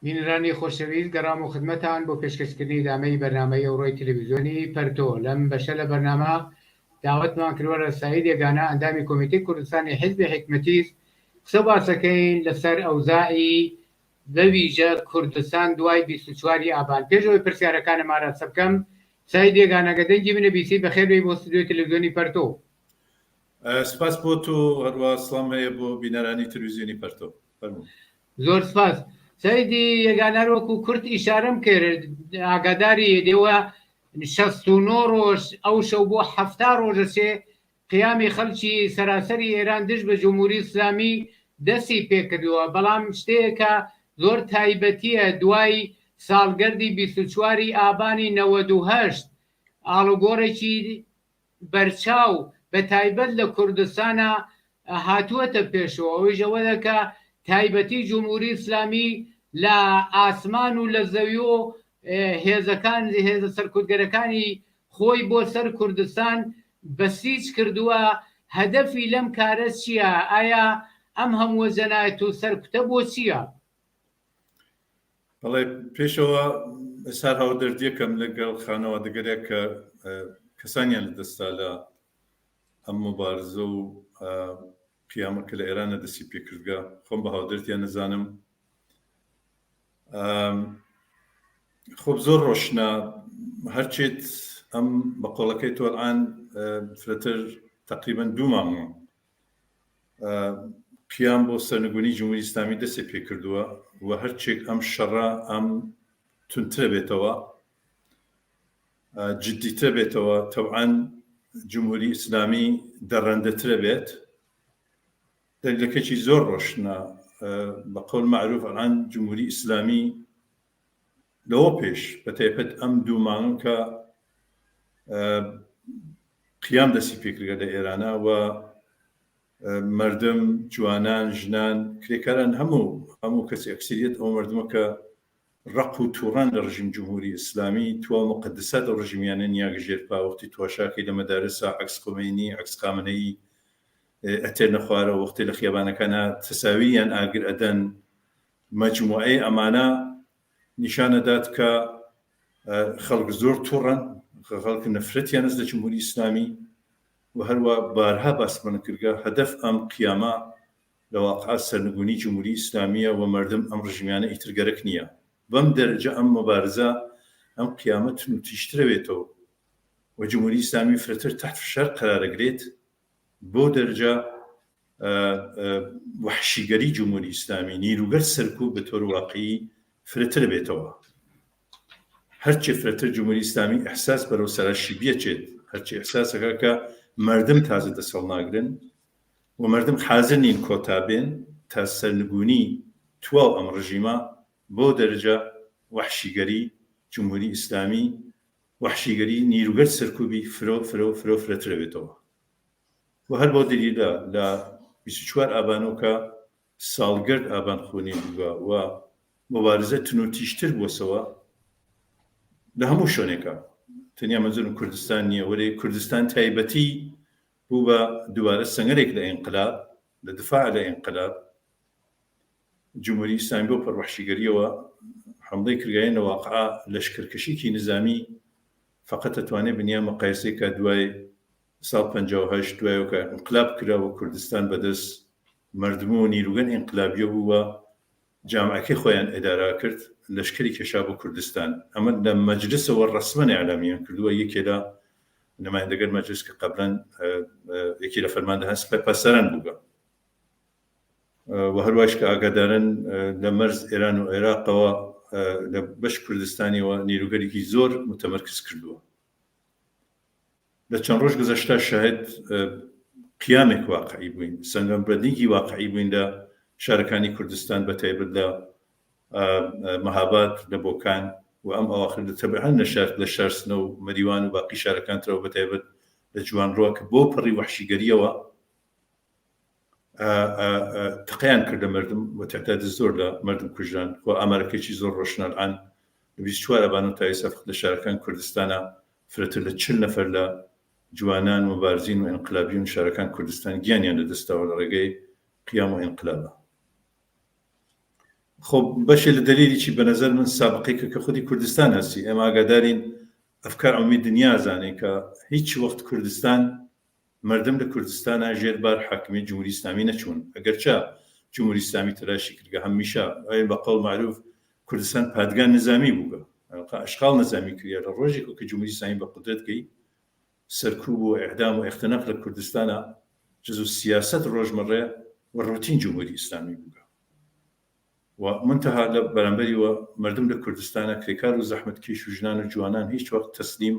بینرانی خۆشەویست گەڕام و خدمەتان بۆ پێشکەشکردنی دامەی بەرنامەی ئەوڕۆی تەلەڤیزیۆنی پەرتۆ. لەم بەشە لە بەرنامە داوەتمان کردوە ڕێسایی دێگانە ئەندامی کۆمیتەی کوردستانی حیزبی حکمەتیست قسە باسەکەین لەسەر ئەوزاعی بەویژە کوردستان دوای 24 ئابان. پێشەوەی پرسیارەکانم ئاراستە بکەم، سای دێگانەگە دەنگی بنەبیسی بەخێربێی بۆ ستودیۆی تەلەڤیزیۆنی پەرتۆ. سپاس بۆ تۆ، هەروە سڵام هەیە بۆ بینەرانی تەلەڤیزیۆنی پەرتۆ. زۆر سپاس. سەیدی یەگانە وەکو کورد ئیشارەم کرد، ئاگاداری دێوە 69 ڕۆژ ئەو شەو بۆ 70 ڕۆژە چێ قیامی خەڵکی سەراسەری ئێران دژ بە جمهوری ئیسلامی دەستی پێکردووە. بەڵام شتێکە زۆر تایبەتیە دوای ساڵگەردی 24 ئابانی 98 ئاڵوگۆڕێکی بەرچاو بە تایبەت لە کوردستانە هاتووەتە پێشەوە. ئەوەی ژەوە دەکە تایبەتی جمهوری ئیسلامی لە ئاسمان و لە زەوی و هێزەکان هێزە سەرکوتگەرەکانی خۆی بۆ سەر کوردستان بەسیج کردووە. هەدەفی لەم کارە چییە؟ ئایا ئەم هەموو جەنایەت و سەرکوتە بۆ چییە؟ بەڵێ پێشەوە ئێستا هاودەردیەکەم لەگەڵ خانەوە دەگەرێک کە کەسانیان لەدەستا لە ئەم مبارزە و قیامەکە لە ئێرانە دەستی پێکردگە. خۆم بە هاودەردیان نەزانم. خۆب زۆر ڕۆشنە هەرچێت ئەم بەقۆڵەکەی تۆڵان فرەتر تقریبەن 2 مانگە قیام بۆ سەرنگونی جمهوری ئیسلامی دەستی پێکردووە و هەرچێک ئەم شەڕە ئەم تونترە بێتەوە، جدیترە بێتەوە، تەوعاً جمهوری ئیسلامی دەڕەندەترە بێت. دەلیلەکەی زۆر ڕۆشنە. بە قەول معروف ئەڵان جمهوری ئیسلامی لەوە پێش بە تایبەت ئەم 2 مانگ کە قیام دەستی پێکردە لە ئێرانە و مردم، جوانان، ژنان، کرێکاران هەموو کەسی ئەکسریەت ئەو مردمە کە ڕق و تووڕان لە ڕژیم جمهوری ئیسلامی توا مقدسات و ڕژیمیانە نیاگەژێر پاوەختی تواشاکەی لە مەدارسە عەکس خۆمەینی، عەکس خامنەیی ئەتێنە خوارە وەختی لە خیابانەکانە تەساوییان ئاگر ئەدەن. مەجموعەی ئەمانە نیشانەدات کە خەڵک زۆر تووڕن، خەڵک نەفرەتیان هەست لە جمهوری ئیسلامی و هەروە بارها باسمان کردگە هەدەف ئەم قیامە لە واقعا سەرنگونی جمهوری ئیسلامیە و مردم ئەم ڕژیمیانە ئیترگەرەک نییە. بەم دەرەجە ئەم مبارزە ئەم قیامەت تیشترە بێتەوە و جمهوری ئیسلامی فرەتر تحت فشار قرارەگرێت بۆ دەرەجە وحشیگەری جمهوری ئیسلامی نیروگەر سەرکوب بە تۆر واقعی فرەتر بێتەوە. هەرچی فرەتر جمهوری ئیسلامی ئەحساس بەرەو سەراشی بێچێت، هەرچی ئەحساسەکە کە مردم تازە دەسەڵ ناگرن و مردم حازر نین کۆتا بێن تا سەرنگونی تواو ئەم ڕژیمە بۆ دەرەجە وحشیگەری جمهوری ئیسلامی، وحشیگەری نیروگەر سەرکوبی فرەتر بێتەوە. و هەر بۆ دلیلە لە 24 ئابانەوە ساڵگرد ئابانخوێنی بووە و مبارزە تنوتیشتر بووەسەوە لە هەموو شوێنێکە. تەنیا مەنزوورم کوردستان نییە، وەرێ کوردستان تایبەتی بوو بە دووارە سەنگەرێک لە ئینقلاب، لە دفاع لە ئینقلاب. جمهوری ئیسلامی بۆ پەروەحشیگەریەوە حملەی کردگایە واقعا لەشکرکەشێکی نظامی فقط دەتوانێت بنیا مەقایسەی کە دوای ساڵ 58 دوایەوە ئینقلاب کراوە کوردستان بەدەست مردم و نیروگەن ئینقلابیە بوو و جامعەکەی خۆیان ئێدارا کرد، لەشکری کێشا بۆ کوردستان. ئەمە لە مەجلسەوە ڕەسمەن ئیعلامیان کردووە. یەکێ لە نمایندەگەر مەجلس کە قەبلەن یەکی لە فەرماندەها سپای پاسەران بووگە و هەروەش کە ئاگادارن لە مەرز ئێران و عێراقەوە لە بەش کوردستانیەوە نیروگەرێکی زۆر متەمەرکز کردووە. لە چەند ڕۆژ گەزەشتا شاهد قیامێک واقعی بووین، سەنگەمبەردێکی واقعی بووین لە شارەکانی کوردستان بە تایبەت لە مەهاباد، لە بۆکان و ئەم ئەواخر تەبعەن لە شارسنە و مەریوان و باقی شارەکانترەوە بە تایبەت لە جوانڕۆ کە بۆ پڕی وحشیگەریەوە تقیان کردە مردم و تعداد زۆر لە مردم کوژران و ئامارەکەی زۆر ڕۆشنەڵان لە 24 ئابان و تا ئێستا لە شارەکان کوردستانە فرەتر لە 40 نەفەر لە جوانان مبارزین و ئینقلابیون شارەکان کوردستان گیانیان لەدەستەوە لە ڕێگەی قیام و ئینقلابە. خب بەشێ لە دلیلیی بەنەزەر من سابقەیەکە کە خودی کوردستان هەستی ئێمە ئاگادارین ئەفکار ئەومی دنیا زانێ کە هیچ وەخت کوردستان مردم لە کوردستانە ژێربار حاکمی جمهوری ئیسلامی نەچوون ئەگەرچە جمهوری ئیسلامی تراشی کردگە هەمیشە بە قەول معروف کوردستان پادگان نظامی بووگە ئەشغال نظامی کردە لە ڕۆژێک کە جمهوری ئیسلامی بە قودرەت گەی سەرکوب و ئیعدام و اختناق لە کوردستانە جزو سیاست ڕۆژمەڕەیە و ڕوتین جمهوری ئیسلامی بووگە و منتها لە بەرامبەریەوە مردم لە کوردستانە کرێکار و زەحمەتکێش و ژنان و جوانان هیچ وەخت تەسلیم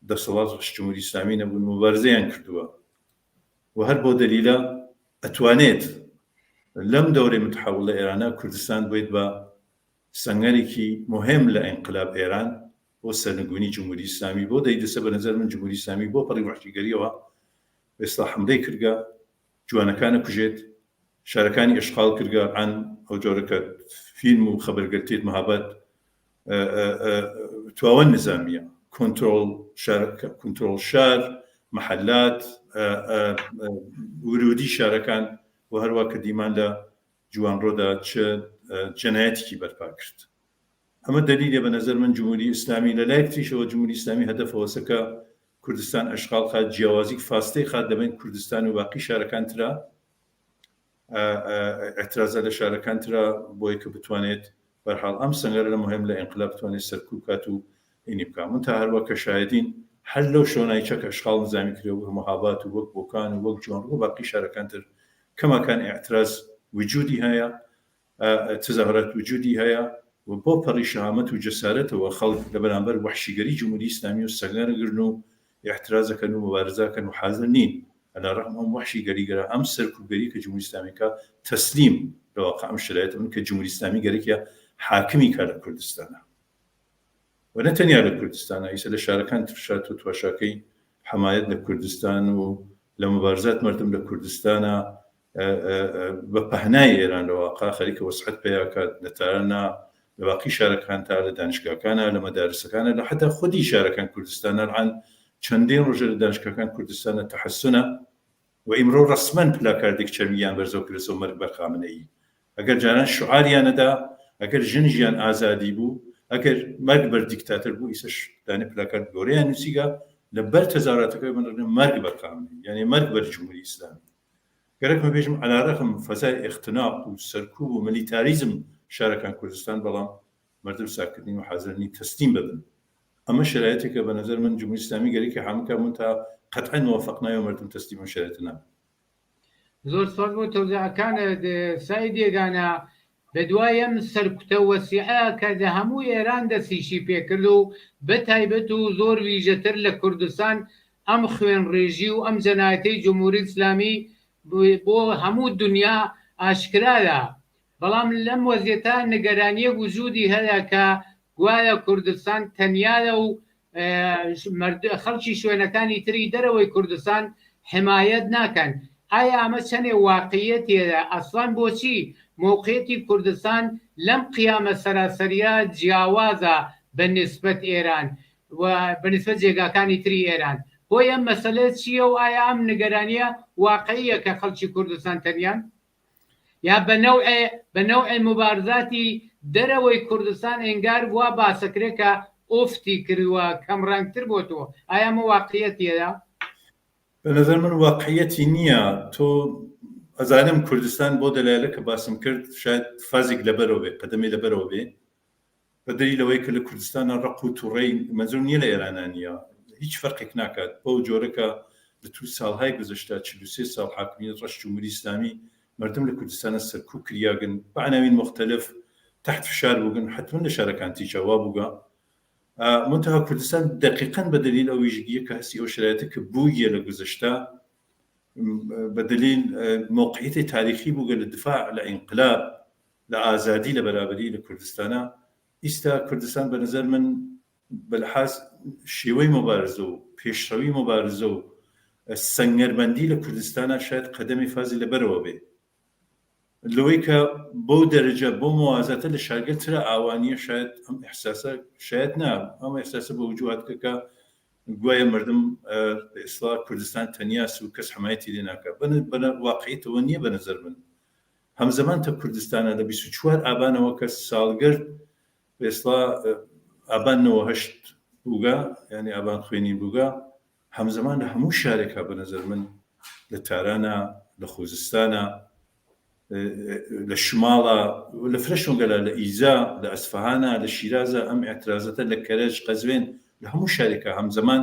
دەسەڵات جمهوری ئیسلامی نەبوون مبارزەیان کردووە و هەر بۆ دەلیلە ئەتوانێت لەم دەورەی متحول لە ئێرانە کوردستان بێت بە سەنگەرێکی مهم لە ئینقلاب ئێران بۆ سەرنگونی جمهوری ئیسلامی بۆ دەیدەسە بە نەزەر من جمهوری ئیسلامی بۆ پەڕی وحشیگەریەوە ئێستا حملەی کردگە جوانەکانە کوژێت شارەکانی ئەشغال کردگە عن ئەو جۆرەکە فیلم و خەبەرگرتێت مەهابەت تواوە نظامیە کنترۆل شار محلات ورودی شارەکان و هەروە کە دیمان لە جوانڕۆدا چه جەنایەتێکی بەرپا کرد ئەمە دلیلە بە نەزەر من جمهوری ئیسلامی لە لایەک تریشەوە جمهوری ئیسلامی هەدەفەوەسەکە کوردستان ئەشغال خات جیاوازی فاستەی خات دەبین کوردستان و باقی شارەکان ترە اعتراضە لە شارەکان ترە بۆی کە بتوانێت بەرحاڵ ئەم سەنگەرە لە مهم لە ئینقلاب بتوانێت سەرکوب کات و اینی بکات من تا هەروە کە شایدین هەر لەو شۆنایی چەکە ئەشغال نظامی کرێ و مەهابات و وەک بۆکان و وەک جوانڕۆ و باقی شارەکان تر کەماکان اعتراض وجودی هەیە تظاهرات وجودی هەیە و بۆ پەڕی شەهامەت و جەسارەتەوە خەڵک لە بەرامبەر وحشیگەری جمهوری ئیسلامی و سەنگەرەگرن و احترازەکەن و مبارزەکەن و حاضر نین على الرغم ئەم وحشیگەریگەرە ئەم سەرکوبگەری کە جمهوری ئیسلامیەکە تەسلیم لە واقع ئەم شرایطە من کە جمهوری ئیسلامی گەرەکیە حاکمی کار لە کوردستانە و نەتەنیا لە کوردستانە ئیسە لە شارەکان ترشات و تواشاکەی حمایەت لە کوردستان و لە مبارزات مردم لە کوردستانە بە پەهنای ئێران لە واقع خەریکە وەسعەت پێیاکات لە تارانە لە باقی شارەکان تا لە دانشگاکانە لە مەدارسەکانە لە حتا خودی شارەکان کوردستانە ڕان چەندین ڕۆژە لە دانشگاکان کوردستانە تەحەسونە و ئیمڕۆ ڕەسمەن پلاکاردێک چەرمیان بەرزەو کردەوە مەرگ بەر خامنەئی ئەگەر جاران شعاریانەدا ئەگەر ژنجیان ئازادی بوو ئەگەر مەرگ بەر دیکتاتەر بوو ئیسەش دانێ پلاکارد گۆرەیان نووسیگە لە بەر تەزاراتەکەی بنڕێن مەرگ بەر خامنەئی یعنی مەرگ بەر جمهوری ئیسلامی گەرەکمە بێژم على الرغم فەزای اختناق و سەرکوب و ملیتاریزم شارەکان کوردستان بەڵام مردم ساکردنی و حاضرنی تەسلیم ببن ئەمە شرایطێکە بە نەزەر من جمهوری ئیسلامی گەرەکی حامکە من تا قەتعا موافق نایە مردم تەسلیم و شرایط نابن زۆر سپاس بۆ تەوزیعەکانت سعید یێگانە بەدوای ئەم سەرکوتە وەسیعە کە لە هەموو ئێران دەستیشی پێکرد و بەتایبەت و زۆر ویژەتر لە کوردستان ئەم خوێن ڕێژی و ئەم جەنایەتەی جمهوری ئیسلامی بۆ هەموو دنیا ئاشکرایە بەڵام لەم وەزیەتە نیگەرانیە وجودی هەیە کە گوایە کوردستان تەنیایە و خەڵکی شوێنەکانی تری دەرەوەی کوردستان حمایەت ناکەن ئایا ئەمە چەندێ واقعیەتێدا ئەسڵان بۆچی موقعیەتی کوردستان لەم قیامە سەراسەریە جیاوازە بە نسبەت ئێران و بە نسبەت جێگاکانی تری ئێران بۆی ئەم مەسەلە چییە و ئایا ئەم نیگەرانیە واقعیە کە خەڵکی کوردستان تەنیان یا بە نەوعی مبارزاتی دەرەوەی کوردستان ئەنگار وا باسەکرێکە ئۆفتی کردووە کەم ڕەنگتر بۆتەوە ئایا ئەمە واقعیەتێدا؟ بە نەزەر من واقعیەتی نییە تۆ ئەزانم کوردستان بۆ دەلایلە کە باسم کرد شاید فازێک لەبەرەوە بێ قەدەمی لەبەرەوە بێ بە دلیلەوەی کە لە کوردستانە ڕق و تووڕەی مەزور نییە لە ئێرانە نیە هیچ فەرقێک ناکات بۆ جۆرەکە لە تو ساڵهای گذشتا 43 ساڵ حاکمیت ڕەش جمهوری ئیسلامی مردم لە کوردستانە سەرکوب کریاگن بە عناوین مختلف تحت فشار بووگن حتما لە شارەکان تیجاوا بووگە منتها کوردستان دقیقاً بە دلیل ئەو ویژگیە کە هەستی ئەو شرایطە کە بوویە لە گذشتا بە دلیل موقعیەتی تاریخی بووگە لە دفاع لە ئینقلاب لە ئازادی لە بەرابەری لە کوردستانە ئیستا کوردستان بە نەزەر من بەلحاظ شێوەی مبارزە و پێشڕەوی مبارزە و سەنگەربەندی لە کوردستانە شاید قەدەمی فازی لەبەرەوە بێ لەوەی کە بۆ دەرەجە بۆ موازەتە لە شارگەل ترە ئاوانیە شاید ئەم ئەحساسە شاید ئەم ئەحساسە بە وجوهاتکە گوایە مردم ئێستا کوردستان تەنیاس و کەس حمایەتی لێ ناکات بە واقعیتەوە نییە بە نەزەر من هەمزەمان تا کوردستانە لە 24 ئابانەوە کە ساڵگرد بێسڵا ئابانەوە هەشت بووگا یعنی ئابان خوێنی بووگا هەمزەمان لە هەموو شارێکا بە نەزەر من لە تارانە لە خوزستانە لە شماڵە لە فرەشۆنگەلا لە ئیزا لە ئەسفەهانە لە شیرازە ئەم ئێعترازەتە لە کەرەج قەزوێن لە هەموو شارێکە هەمزەمان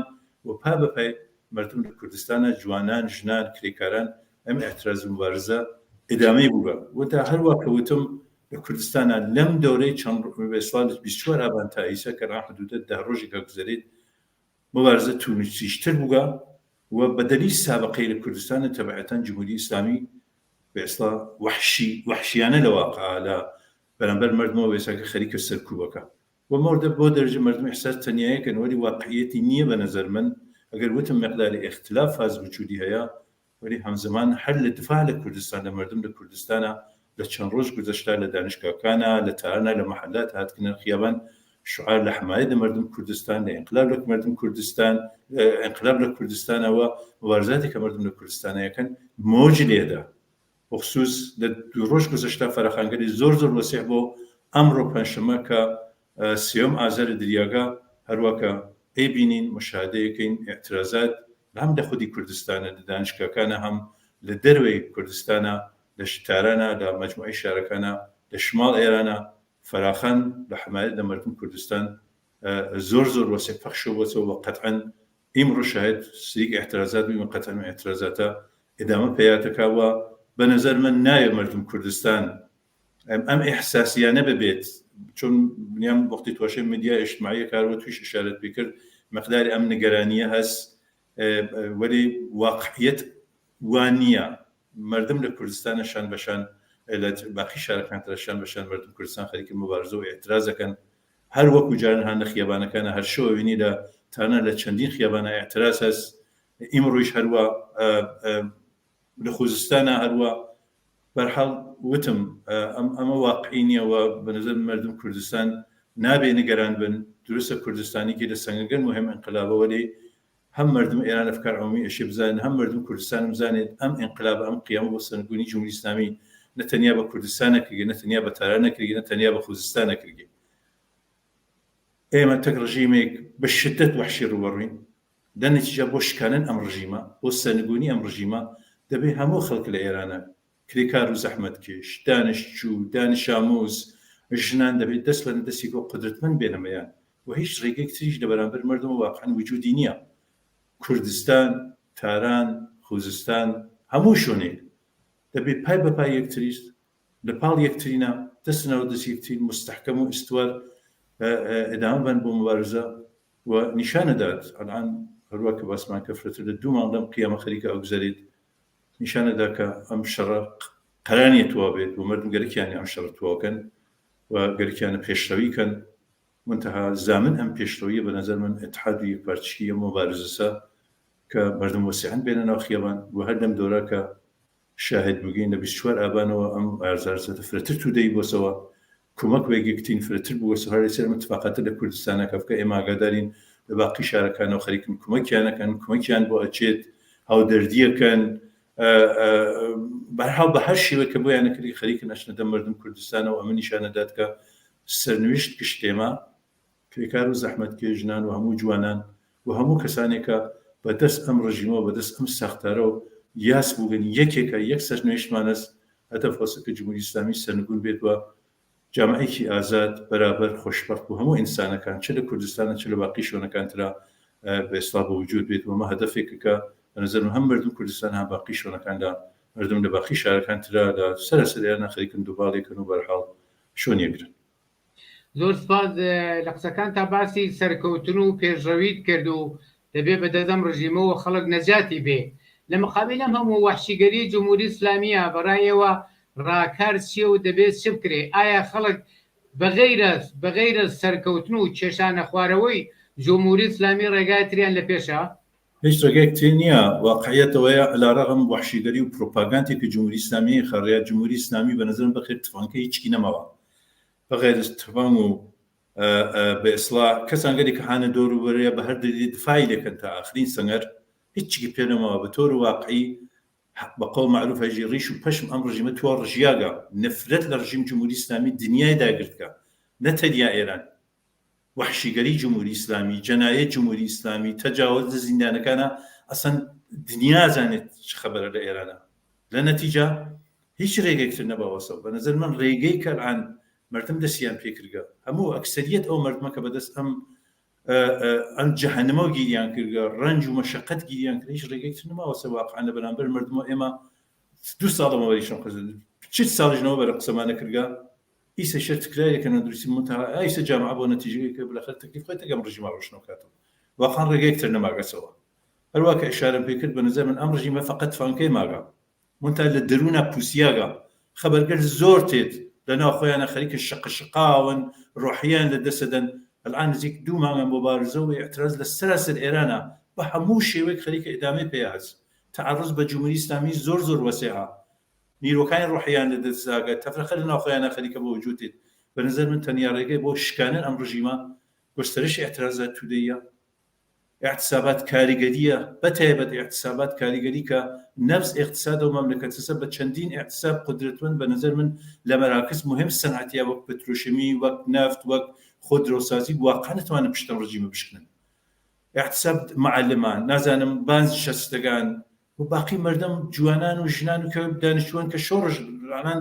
وەپا بەپای مردم لە کوردستانە جوانان ژنان کرێکاران ئەم ئێعتراز و مبارزە ئیدامەی بووە وەتا هەروە کەوتم لە کوردستانە لەم دەورەی چەند ساڵ 24 ئابان تا ئیسا کە ڕاحدودە 10 ڕۆژێکە گوزەرێت مبارزە تونسیشتر بووە و بەدەلی سابقەی لە کوردستانە تەبعەتەن جمهوری ئیسلامی بێسڵا وحشیانە لە واقعا لە بەرامبەر مردمەوە وێساکە خەریکە سەرکوبەکە و مۆردە بۆ دەرەجە مردم ئیحساس تەنیایەکەن وەلی واقعیەتی نییە بە نەزەر من ئەگەر وتم مقداری اختلاف فاز وجودی هەیە وەلی هەمزەمان هەر لە دفاع لە کوردستان لە مردم لە کوردستانە لە چەند ڕۆژ گوزەشتا لە دانشگاکانە لە تارانە لە مەحەلات هاتکنە خیابان شعار لە حمایە لە مردم کوردستان لە ئینقلاب لە مردم کوردستان ئینقلاب لە کوردستانەوە مبارزاتی کە مردم لە کوردستانەکەن مۆج لێدا بخصوص لە دوو ڕۆژ گوزەشتا فەرەخانگەری زۆر وەسیع بۆ ئەمڕۆ پەنجشەمە کە سێوم ئازاری دریاگا هەروەکە ئەیبینین مشاهدەیەکەین ئێعترازات هەم لە خودی کوردستانە لە دانشگاکانە هەم لە دەروێی کوردستانە لە شتارانە لە مەجموعەی شارەکانە لە شماڵ ئێرانە فەراخان لە حمایەت لە مردم کوردستان زۆر وەسیع پەخشەوە بۆچەوە قەتعەن ئیمڕۆ شاهد سریک ئێعترازات بووین قەتعەن ئێعترازاتە ئێدامە پێیاتەکەوە بە نەزەر من نایە مردم کوردستان ئەم ئیحساسیانە ببێت چون بنیام وەختی تواشەی میدیا ئیجتیماعی کارەوە تویش ئشارەت بکرد مقداری ئەم نیگەرانیە هەست وەلی واقعیەت وان نییە مردم لە کوردستانە شان بەشان لە باقی شارەکان ترشان بەشان مردم کوردستان خەریکی مبارزە و ئێعترازەکەن هەر وەکو جارن هەن لە خیابانەکانە هەر شەوە بینی لە تانە لە چەندین خیابانە ئێعتراز هەست ئیمڕۆیش هەروە لە خوزستانە هەروە بەرحاڵ وتم ئەمە واقعی نییەوە بە نەزەر مردم کوردستان نابێ نیگەران بن دروستە کوردستانێکی لە سەنگەگەن مهم ئینقلابە وەلی هەم مردم ئێران ئەفکار عمومی ئەشێ بزانن هەم مردم کوردستان بزانێت ئەم ئینقلابە ئەم قیامە بۆ سەرنگونی جمهوری ئیسلامی نەتەنیا بە کوردستان نەکردی نەتەنیا بە تاران نەکردی نەتەنیا بە خوزستان نەکردی ئێمە تەک ڕژیمێک بە شدت وحشی ڕوبەڕووین دەنەتیجە بۆ شکاندن ئەم ڕژیمە بۆ سەرنگونی ئەم ڕژیمە دەبێت هەموو خەڵک لە ئێرانە کرێکار و زەحمەتکێش دانیشتچوو دانش ئامۆز ژنان دەبێت دەست لە دەستی بۆ قدرتمەند بێنەمەیان و هیچ ڕێگەیەک تریش لە بەرامبەر مردم واقعەن وجودی نییە کوردستان تاران خوزستان هەموو شوێنێک دەبێت پای بەپای یەکتریست لە پاڵ یەکترینە دەستنەوە دەست یەکترین مستحکەم و ئیستوار ئێدامە بن بۆ مبارزە و نیشانەدات ئەلان هەروە کە باسمان کە فرەتر لە دوو ماڵ لەم قیامە خەریکە ئەوگوزارێت نیشانەدا کە ئەم شەڕە قەرانیەتەوە بێت و مردم گەرەکیانی ئەم شەڕ تەواوکەن و گەرەکیانە پێشڕەویکەن منتەها زامن ئەم پێشڕەویە بە نەزەر من ئیتحاد و یەکپارچیە مبارزەسە کە مردم وەسیعەن بێنە ناو خیابان و هەر لەم دۆرە کە شاهد بگەین لە 24 ئابانەوە ئەم ئارزارزەتە فرەتر توودەی بۆسەوە کۆمەک وێگەکتین فرەتر بووە سەهاری سەر متفاقەتە لە کوردستانە کە بکە ئێمە ئاگادارین لە باقی شارەکانەوە خەریکن کۆمەکیانەکەن کۆمەکیان بۆ ئەچێت هاودەردیەکەن بەرحاڵ بە هەر شێوە کە بۆیان نەکردی خەریکن ئەچنە مردم کوردستانەوە ئەمە نیشانەدات کە سەرنوشت گشتێمە کرێکار و زەحمەتکێ ژنان و هەموو جوانان و هەموو کەسانێکە بەدەست ئەم ڕژیمەوە بەدەست ئەم ساختارە و یاس بووگەن یەکێکە یەک سەرنوێشتمانەست هەتە فۆسەکە جمهوری ئیسلامی سەرنگون بێت وە جامعەیەکی ئازاد بەرابەر خۆشبەخت و هەموو ئینسانەکان چ لە کوردستانە چ لە باقی شوێنەکانترا بەئێستا بە وجود بێت وەمە هەدەفێکەکە بەنظر هەم مردم کوردستان هەم باقی شوێنەکاندا مردم لە باقی شارەکانترا لە سەراسەر ئێران خەریکن دووباڵێکن و بەرحاڵ شوێن یەکگرن. زۆر سپاس لە قسەکان تا باسی سەرکەوتن و پێشڕەویت کرد و دەبێ بەدەدەم ڕژیمەوە خەڵک نەجاتی بێ لە مقابل ئەم هەموو وحشیگەری جمهوری ئیسلامیە بەڕایەوە ڕاکار چییە و دەبێت چ بکرێ ئایا خەڵک بەغەیرە سەرکەوتن و کێشانە خوارەوەی جمهوری ئیسلامی ڕێگاتریان لە پێشە هیچ ڕێگەیەک تێ نییە واقعیەتەوەیە علیرغم وحشیگەری و پرۆپاگاندی کە جمهوری ئیسلامی خەڕێت جمهوری ئیسلامی بە نظرم بەخێر تفانکە هیچکی نەماوە بەغێر تفان و بە ئیسلاح کەسانگەری کە هانە دۆروبەرەیە بە هەر دفاعی لەکەن تا ئاخرین سەنگەر هیچی پێ نەماوە بە تۆر واقعی بقول معروف هجي ريش وبشم أمر رجيمة توار رجياقة نفرت لرجيم جمهوري إسلامي الدنيا داقرتك نتديا إيران وحشي قري جمهوري إسلامي جناية جمهوري إسلامي تجاوز الزندان كان أصلا دنيا زانت خبر لإيران لنتيجة هیچ ڕێگەیەکتر نەباوەسەوە بە نەزەر من ڕێگەی کە الآن مردم دەستیان پێکردگە هەموو ئەکسەریەت ئەو مردمە کە بەدەست ئەم جەهەنەمە گیریان کردگە ڕەنج و مەشەقەت گیریان کرد هیچ ڕێگەیەکتر نەماوەسە واقعان لە بەرامبەر مردمەوە ئێمە 2 ساڵەمەوەریشم قەزن چ ساڵژنەوە بەرە قسەمانە کردگە ئیسە شەر تکرارێکە نەدروستی منتەها ئایسە جامعە بۆ نەتیجەیەک کە بەلاخەر تەکلیف خۆی تەگەم ڕژیمە ڕۆشنەوە کاتەوە واقعان ڕێگەیەکتر نەماگەسەوە هەروە کە ئیشارەم پێ کرد بە نەزەر من ئەم ڕژیمە فەقەت فانکەی ماگە منتها لە دەروونە پوسیاگە خبرگەر زۆر تێت لەناو خۆیانە خەریکە شقشقاون ڕۆحیان لە دەسەدەن الآن نزیک 2 مانگە مبارزە و اعتراض لە سەراسەر ئێرانە بە هەموو شێوەیەک خەریکە ئیدامەی پێ هەست تعرض بە جمهوری ئیسلامی زۆر وەسیعە نیرۆکانی ڕۆحیان لە دەستداگە تەفرەقە لەناو خۆیانە خەریکە بە وجودێت بە نظر من تەنیا ڕێگەی بۆ شکاندن ئەم ڕژیمە گۆستەرش اعتراضات تودەیە اعتصابات کاریگەریە بەتایبەت اعتصابات کاریگەری کە نفس اقتصاد و مملکەتەسە بە چەندین اعتصاب قدرتمەند بە نظر من لە مەراکز مهم سەنعەتیە وەک پترۆشیمی وەک نفت وەک خودرۆسازی واقعا نتوانن پشتم ڕژیمە بشکنن اعتصاب معلمان نازانم بانز شەستەکان و باقی مردم جوانان و ژنان و کە دانیشتوان کە شۆڕژ ڕانان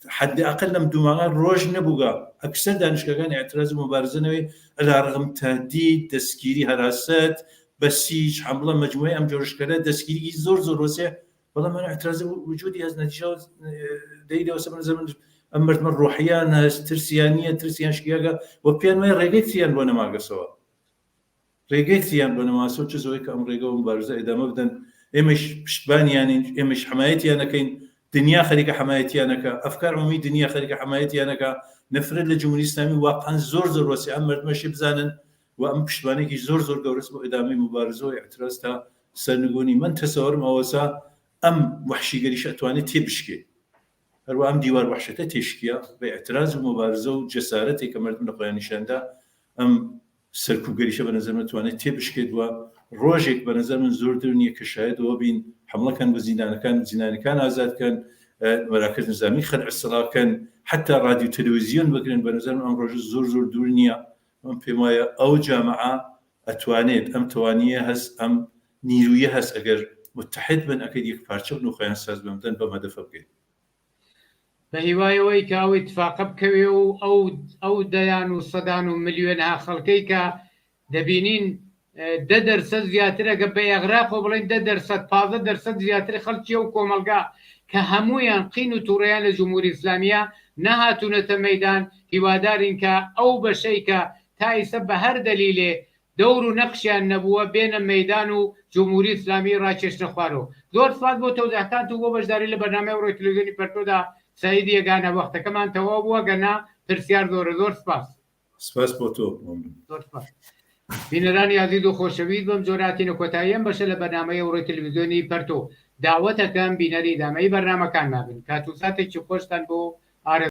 حد أقل لم دومانان روج نبوغا أكثر دانشگاهان اعتراض و مبارزة على رغم تهديد دستگیری هراسات بسیج حمله مجموعة أم جورشكالات دستگیری زور وسيع والله من اعتراض وجودي هذا نتيجة ديلي وسبب زمن أمرت من روحيان ترسيان شكياغا وبيان ما ريجيتيان بنا ما قصوا ريجيتيان بنا ما سوتش زويك أم ريجا ومبارزة إذا ما بدن إمش بشبان يعني إمش حمايتي أنا كين دنيا خەریکە حمایەتیانەکە ئەفکار عمومی دنیا خەریکە حمایەتیانەکە نەفرەت لە جمهوری ئیسلامی واقعا زۆر وەسیع ئەم مردمەشی بزانن و ئەم پشتوانێکی زۆر گەورەست بۆ ئیدامەی مبارزە و اعتراض تا سەرنگونی من تەسەوەرم ئەوەسا ئەم وحشیگەریش ئەتوانێت تێبشکێ هەروە ئەم دیوار وحشەتە تێشکیە بە اعتراض و مبارزە و جەسارەتێک کە مردم لە خۆیان نیشاندا ئەم سەرکوبگەریشە بە نەزەر من توانێت تێبشکێت وە ڕۆژێک بە نەزەر من زۆر دور نییە کە شایەتەوە بین حملەکان بە زیندانەکان ئازادکەن مراکز نظامی خەلع سەڵاکەن حتا رادیو تەلەڤیزیۆن بگرن بە نەزەر من ئەم ڕۆژە زۆر دوور نییە من پێم وایە ئەو جامعە ئەتوانێت ئەم توانیە هەست ئەم نیرویە هەست ئەگەر متحد بن ئەکەیت یەک پارچە بن و خۆیان ساز بمدەن بەم هەدەفە بگەین بە هیوایەوەی کە ئەو اتفاقە بکەوێ و ئەو دەیان و سەدان و ملیۆنها خەڵکەی کە دەبینین 10% زیاترەگە بە ئەغراق و بڵێن 10% زیاتر خەڵکی و کۆمەلگا کە هەمویان قین و تووڕیان لە جمهوری ئیسلامیە نەهاتوونەتە مەیدان هیوادارین کە ئەو بەشەی کە تا ئێستا بە هەر دەلیلێ دەور و نەقشیان نەبووە بێنە مەیدان و جمهوری ئیسلامی ڕاکێشنە خوارەوە زۆر سپاس بۆ تەوزیحتان و بۆ بەشداری لە بەرنامەی ڕۆی تەلەڤیزیۆنی پەرتۆدا سەعید یەگانە وەختەکەمان تەواو بووە گەنا پرسیار زۆر سپاس بۆ تۆ زۆر سپاس بینەرانی عەزیز و خۆشەویست بەم جۆراتینە کۆتاییەم بەشە لە بەرنامەی ڕۆی تەلەڤیزیۆنی پەرتۆ داوەتەکەم بینەری ئیدامەی بەرنامەکان نابن کات و ساتێکی خۆشتان بۆ